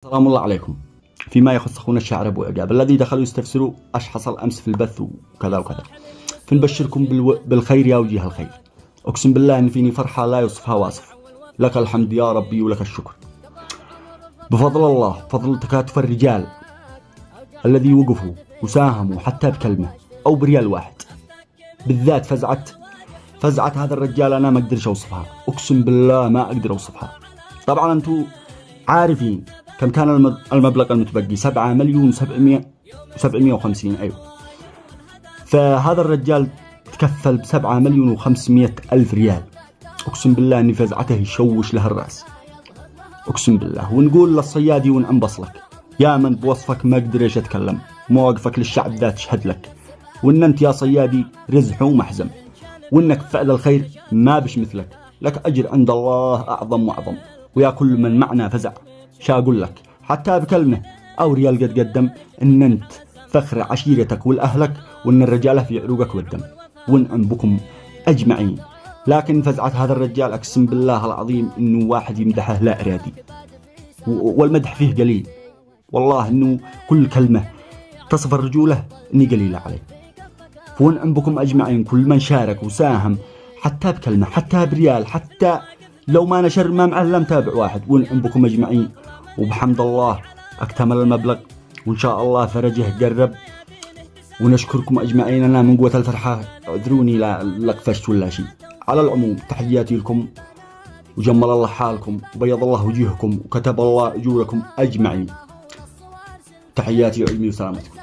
سلام الله عليكم. فيما يخص اخونا الشاعر ابو عقاب الذي دخلوا يستفسروا ايش حصل امس في البث وكذا وكذا، فنبشركم بالخير يا وجيه الخير. اقسم بالله ان فيني فرحه لا يوصفها واصف. لك الحمد يا ربي ولك الشكر. بفضل الله، فضل تكاتف الرجال الذي وقفوا وساهموا حتى بكلمه او بريال واحد. بالذات فزعت هذا الرجال انا ما اقدرش اوصفها، اقسم بالله ما اقدر اوصفها. طبعا انتم عارفين كم كان المبلغ المتبقي، 7,750,000. أيوه، فهذا الرجال تكفل ب7,500,000 ريال. أقسم بالله أني فزعته يشوش له الرأس، أقسم بالله. ونقول للصيادي ونعنبص لك يا من بوصفك ما أقدر إيش أتكلم، مواقفك للشعب ذات تشهد لك، وإن أنت يا صيادي رزح ومحزم، وإنك فعل الخير ما بش مثلك، لك أجر عند الله أعظم وأعظم. ويا كل من معنا فزع، شا أقول لك حتى بكلمة أو ريال قد قدم، إن أنت فخر عشيرتك والأهلك، وإن الرجالة في عروقك والدم، ونعم بكم أجمعين. لكن فزعة هذا الرجال أقسم بالله العظيم إنه واحد يمدحه لا إرادي، والمدح فيه قليل، والله إنه كل كلمة تصف الرجولة إني قليلة عليه. ونعم بكم أجمعين كل من شارك وساهم حتى بكلمة حتى بريال، حتى لو ما نشر ما معلم تابع واحد. ونعم بكم أجمعين، وبحمد الله اكتمل المبلغ، وإن شاء الله فرجه قرب. ونشكركم أجمعين. أنا من قوة الفرحة اعذروني لا لقفشت ولا شيء. على العموم تحياتي لكم، وجمل الله حالكم، وبيض الله وجوهكم، وكتب الله أجوركم أجمعين. تحياتي وعلمي وسلامتكم.